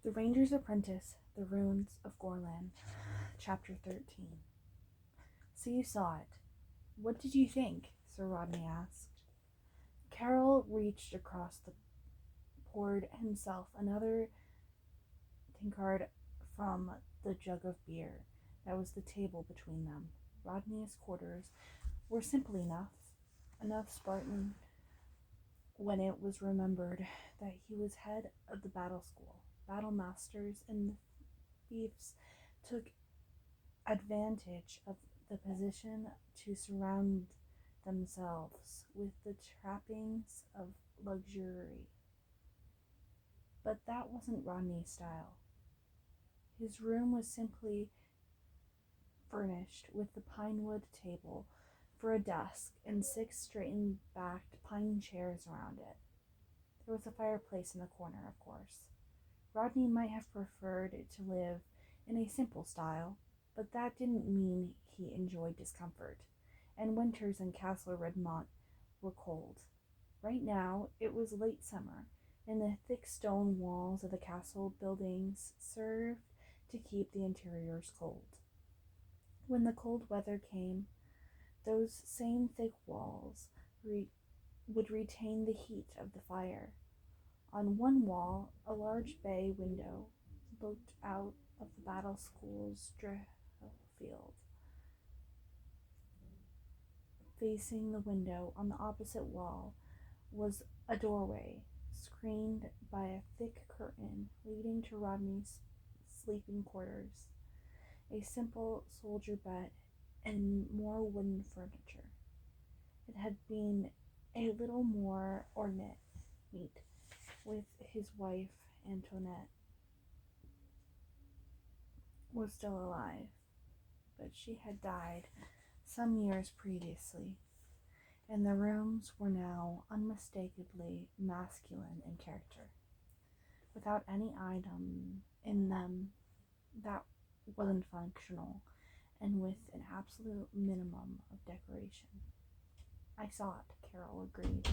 The Ranger's Apprentice, The Ruins of Gorlan, Chapter 13. So you saw it. What did you think? Sir Rodney asked. Carol reached across the poured himself another tankard from the jug of beer that was the table between them. Rodney's quarters were simple enough Spartan when it was remembered that he was head of the battle school. Battle masters and the thieves took advantage of the position to surround themselves with the trappings of luxury. But that wasn't Rodney's style. His room was simply furnished with the pine wood table for a desk and 6 straightened backed pine chairs around it. There was a fireplace in the corner, of course. Rodney might have preferred to live in a simple style, but that didn't mean he enjoyed discomfort, and winters in Castle Redmont were cold. Right now, it was late summer, and the thick stone walls of the castle buildings served to keep the interiors cold. When the cold weather came, those same thick walls would retain the heat of the fire. On one wall, a large bay window looked out of the battle school's drill field. Facing the window on the opposite wall was a doorway, screened by a thick curtain leading to Rodney's sleeping quarters, a simple soldier bed, and more wooden furniture. It had been a little more ornate, with his wife, Antoinette, was still alive, but she had died some years previously, and the rooms were now unmistakably masculine in character, without any item in them that wasn't functional, and with an absolute minimum of decoration. I saw it, Carol agreed.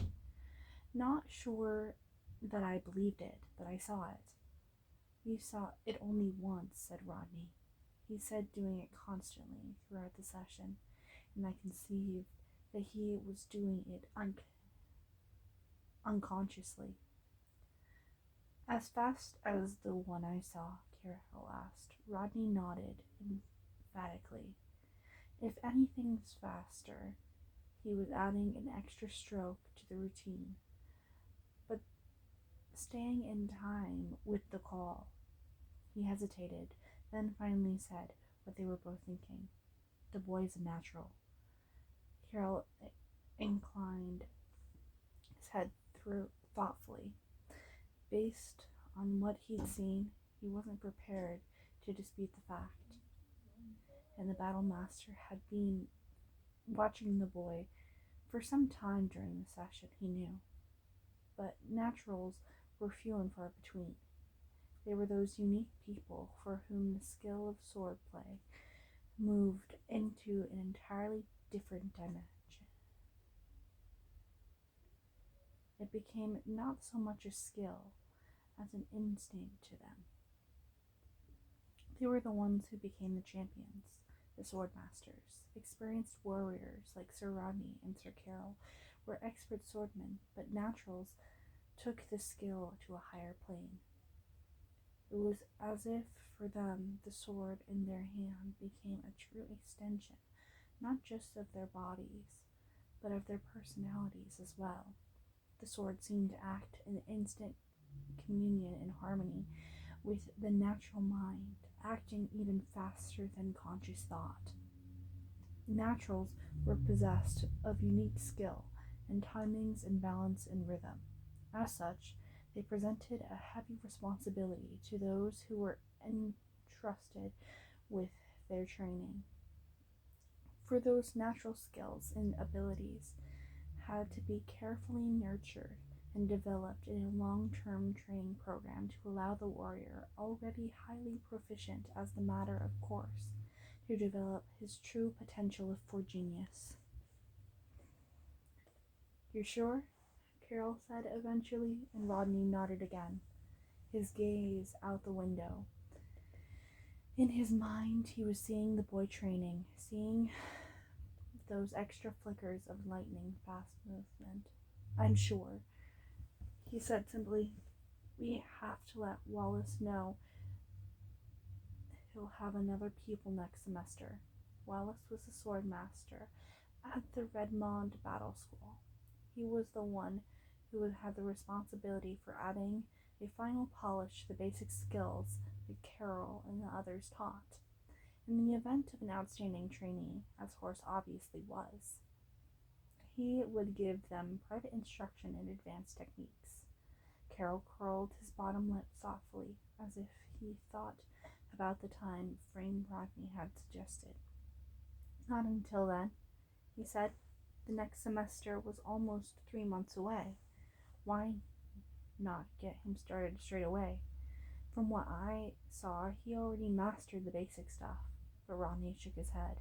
Not sure that I believed it, but I saw it. You saw it only once, said Rodney. He said doing it constantly throughout the session, and I conceived that he was doing it unconsciously. As fast as the one I saw, Carol asked. Rodney nodded emphatically. If anything's faster, he was adding an extra stroke to the routine, but staying in time with the call. He hesitated, then finally said what they were both thinking. The boy's a natural. Carol inclined his head through thoughtfully. Based on what he'd seen, he wasn't prepared to dispute the fact, and the battle master had been watching the boy for some time during the session, he knew. But naturals were few and far between. They were those unique people for whom the skill of swordplay moved into an entirely different dimension. It became not so much a skill as an instinct to them. They were the ones who became the champions, the swordmasters. Experienced warriors like Sir Rodney and Sir Carol were expert swordmen, but naturals took the skill to a higher plane. It was as if, for them, the sword in their hand became a true extension, not just of their bodies, but of their personalities as well. The sword seemed to act in instant communion and harmony with the natural mind, acting even faster than conscious thought. Naturals were possessed of unique skill and timings and balance and rhythm. As such, they presented a heavy responsibility to those who were entrusted with their training. For those natural skills and abilities had to be carefully nurtured and developed in a long-term training program to allow the warrior, already highly proficient as the matter of course, to develop his true potential for genius. "You're sure?" Carol said eventually, and Rodney nodded again. his gaze out the window. In his mind, he was seeing the boy training, seeing those extra flickers of lightning fast movement. I'm sure, he said simply, we have to let Wallace know he'll have another pupil next semester. Wallace was a sword master at the Redmond Battle School. He was the one who would have the responsibility for adding a final polish to the basic skills that Carol and the others taught. In the event of an outstanding trainee, as Horace obviously was, he would give them private instruction in advanced techniques. Carol curled his bottom lip softly, as if he thought about the time frame Rodney had suggested. Not until then, he said. The next semester was almost 3 months away. Why not get him started straight away? From what I saw, he already mastered the basic stuff. But Rodney shook his head.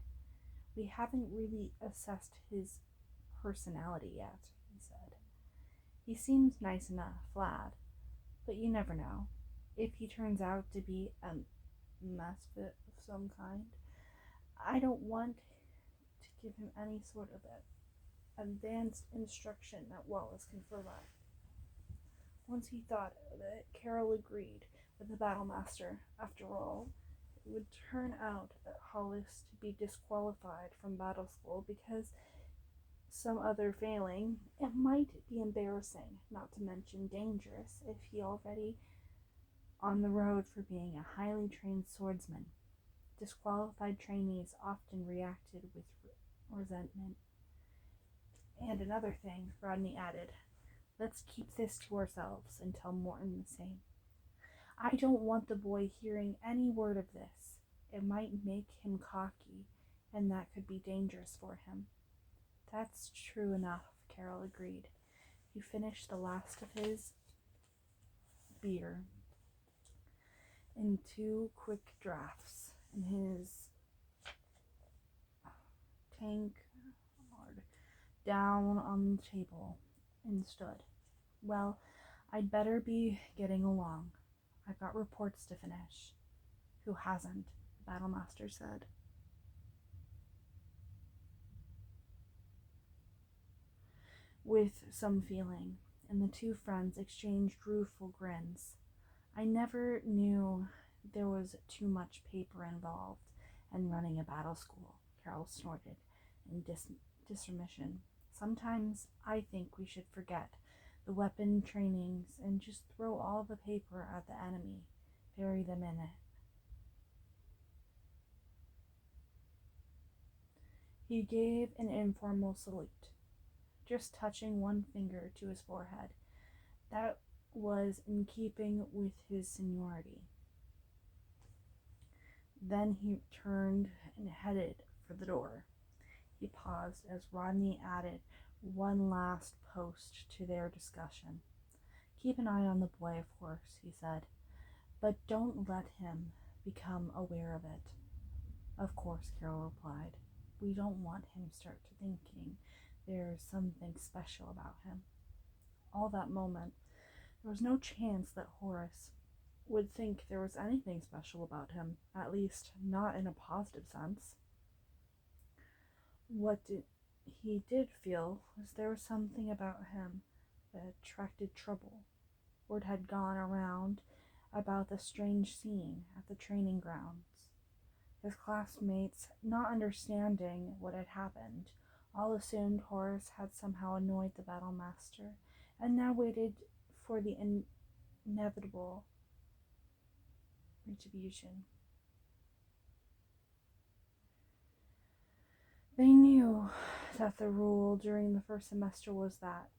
We haven't really assessed his personality yet, he said. He seems nice enough, lad, but you never know. If he turns out to be a misfit of some kind, I don't want to give him any sort of advanced instruction that Wallace can provide. Once he thought of it, Carol agreed with the battlemaster. After all, it would turn out that Hollis to be disqualified from battle school because some other failing. It might be embarrassing, not to mention dangerous, if he already on the road for being a highly trained swordsman. Disqualified trainees often reacted with resentment. And another thing, Rodney added, let's keep this to ourselves and tell Morton the same. I don't want the boy hearing any word of this. It might make him cocky, and that could be dangerous for him. That's true enough, Carol agreed. He finished the last of his beer in 2 quick draughts, and his tankard down on the table and stood. Well, I'd better be getting along. I've got reports to finish. Who hasn't? The battlemaster said. With some feeling, and the 2 friends exchanged rueful grins. I never knew there was too much paper involved in running a battle school, Carol snorted in disremission. Sometimes I think we should forget the weapon trainings and just throw all the paper at the enemy, bury them in it. He gave an informal salute, just touching one finger to his forehead. That was in keeping with his seniority. Then he turned and headed for the door. He paused as Rodney added one last post to their discussion. Keep an eye on the boy, of course, he said, but don't let him become aware of it. Of course, Carol replied. We don't want him to start thinking there's something special about him. All that moment, there was no chance that Horace would think there was anything special about him, at least not in a positive sense. What he did feel was there was something about him that attracted trouble. Word had gone around about the strange scene at the training grounds. His classmates, not understanding what had happened, all assumed Horace had somehow annoyed the battlemaster and now waited for the inevitable retribution. They knew that the rule during the first semester was that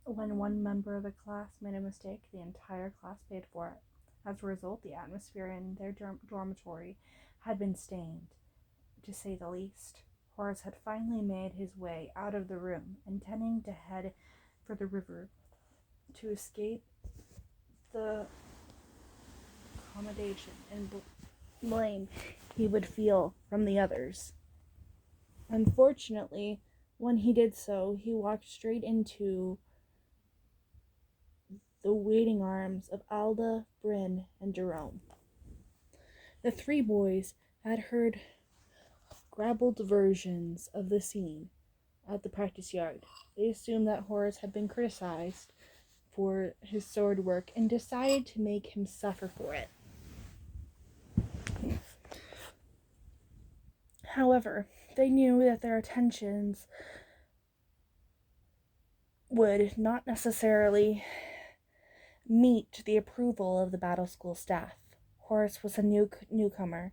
when one member of the class made a mistake, the entire class paid for it. As a result, the atmosphere in their dormitory had been stained, to say the least. Horace had finally made his way out of the room, intending to head for the river to escape the accommodation and blame he would feel from the others. Unfortunately, when he did so, he walked straight into the waiting arms of Alda, Bryn, and Jerome. The three boys had heard garbled versions of the scene at the practice yard. They assumed that Horace had been criticized for his sword work and decided to make him suffer for it. However, they knew that their attentions would not necessarily meet the approval of the battle school staff. Horace was a newcomer,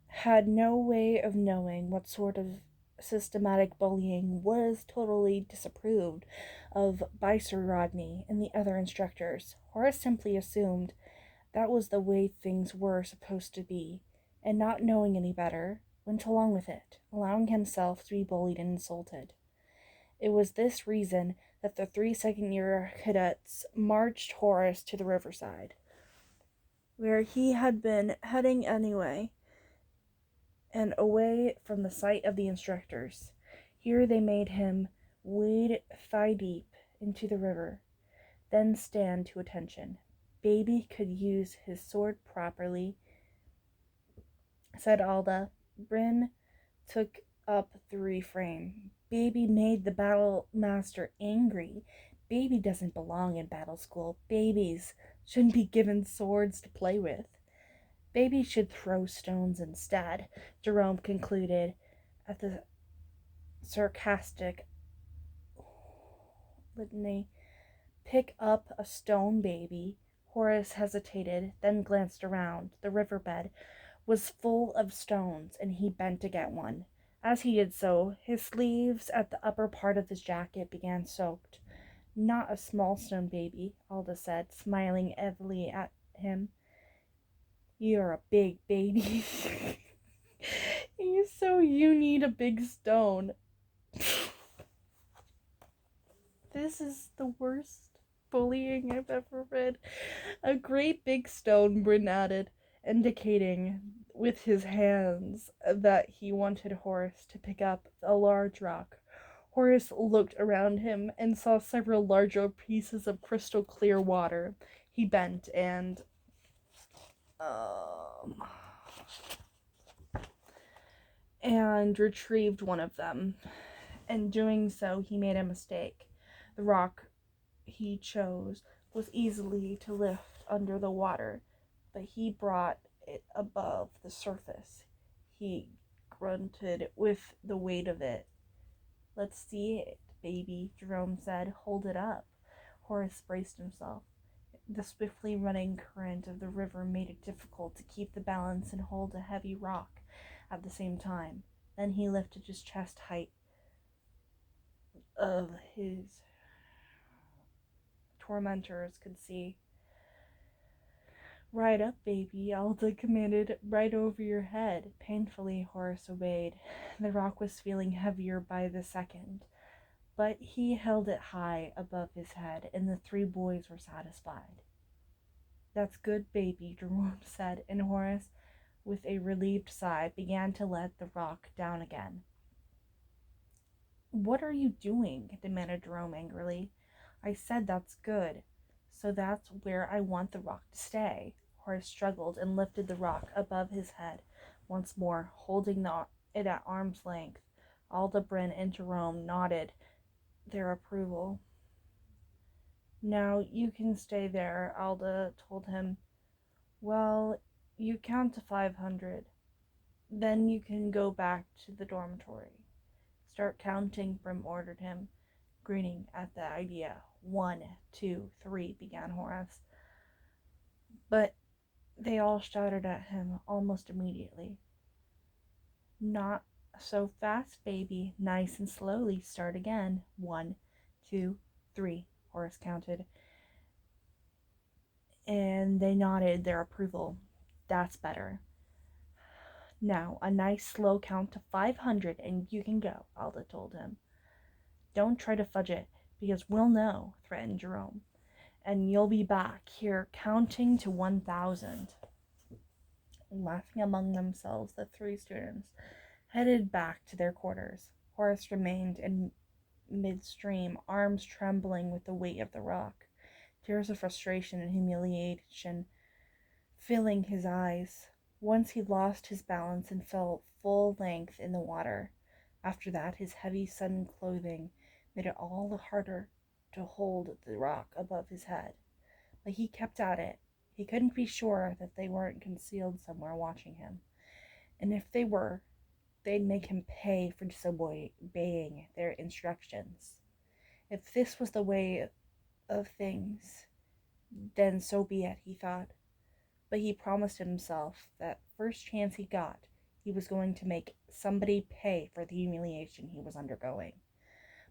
had no way of knowing what sort of systematic bullying was totally disapproved of by Sir Rodney and the other instructors. Horace simply assumed that was the way things were supposed to be, and not knowing any better, went along with it, allowing himself to be bullied and insulted. It was this reason that the 3 second-year cadets marched Horace to the riverside, where he had been heading anyway, and away from the sight of the instructors. Here they made him wade thigh-deep into the river, then stand to attention. Baby could use his sword properly, said Alda. Bryn took up the refrain. Baby made the battle master angry. Baby doesn't belong in battle school. Babies shouldn't be given swords to play with. Baby should throw stones instead, Jerome concluded at the sarcastic litany. Pick up a stone, baby. Horace hesitated, then glanced around. The riverbed was full of stones, and he bent to get one. As he did so, his sleeves at the upper part of his jacket began soaked. Not a small stone, baby, Alda said, smiling heavily at him. You're a big baby. So you need a big stone. This is the worst bullying I've ever read. A great big stone, Bryn added, indicating with his hands that he wanted Horace to pick up a large rock. Horace looked around him and saw several larger pieces of crystal clear water. He bent and retrieved one of them. In doing so, he made a mistake. The rock he chose was easily to lift under the water, but he brought it above the surface. He grunted with the weight of it. Let's see it, baby, Jerome said. Hold it up. Horace braced himself. The swiftly running current of the river made it difficult to keep the balance and hold a heavy rock at the same time. Then he lifted his chest height of his tormentors could see. Right up, baby, Alda commanded. Right over your head. Painfully, Horace obeyed. The rock was feeling heavier by the second, but he held it high above his head, and the 3 boys were satisfied. That's good, baby, Jerome said, and Horace, with a relieved sigh, began to let the rock down again. What are you doing? Demanded Jerome angrily. I said that's good, so that's where I want the rock to stay. Horace struggled and lifted the rock above his head once more, holding it at arm's length. Alda, Bryn, and Jerome nodded their approval. Now you can stay there, Alda told him. Well, you count to 500. Then you can go back to the dormitory. Start counting, Bryn ordered him, grinning at the idea. 1, 2, 3, began Horace. But they all shouted at him almost immediately. Not so fast, baby. Nice and slowly. Start again. 1, 2, 3, Horace counted. And they nodded their approval. That's better. Now, a nice slow count to 500 and you can go, Alda told him. Don't try to fudge it, because we'll know, threatened Jerome. And you'll be back here counting to 1,000. Laughing among themselves, the 3 students headed back to their quarters. Horace remained in midstream, arms trembling with the weight of the rock. tears of frustration and humiliation filling his eyes. Once he lost his balance and fell full length in the water. After that, his heavy, sudden clothing made it all the harder to hold the rock above his head. But he kept at it. He couldn't be sure that they weren't concealed somewhere watching him. And if they were, they'd make him pay for disobeying their instructions. If this was the way of things, then so be it, he thought. But he promised himself that first chance he got, he was going to make somebody pay for the humiliation he was undergoing.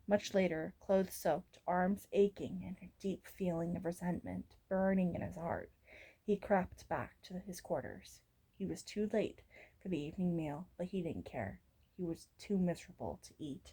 Much later, clothes soaked, arms aching, and a deep feeling of resentment burning in his heart, he crept back to his quarters. He was too late for the evening meal, but he didn't care. He was too miserable to eat.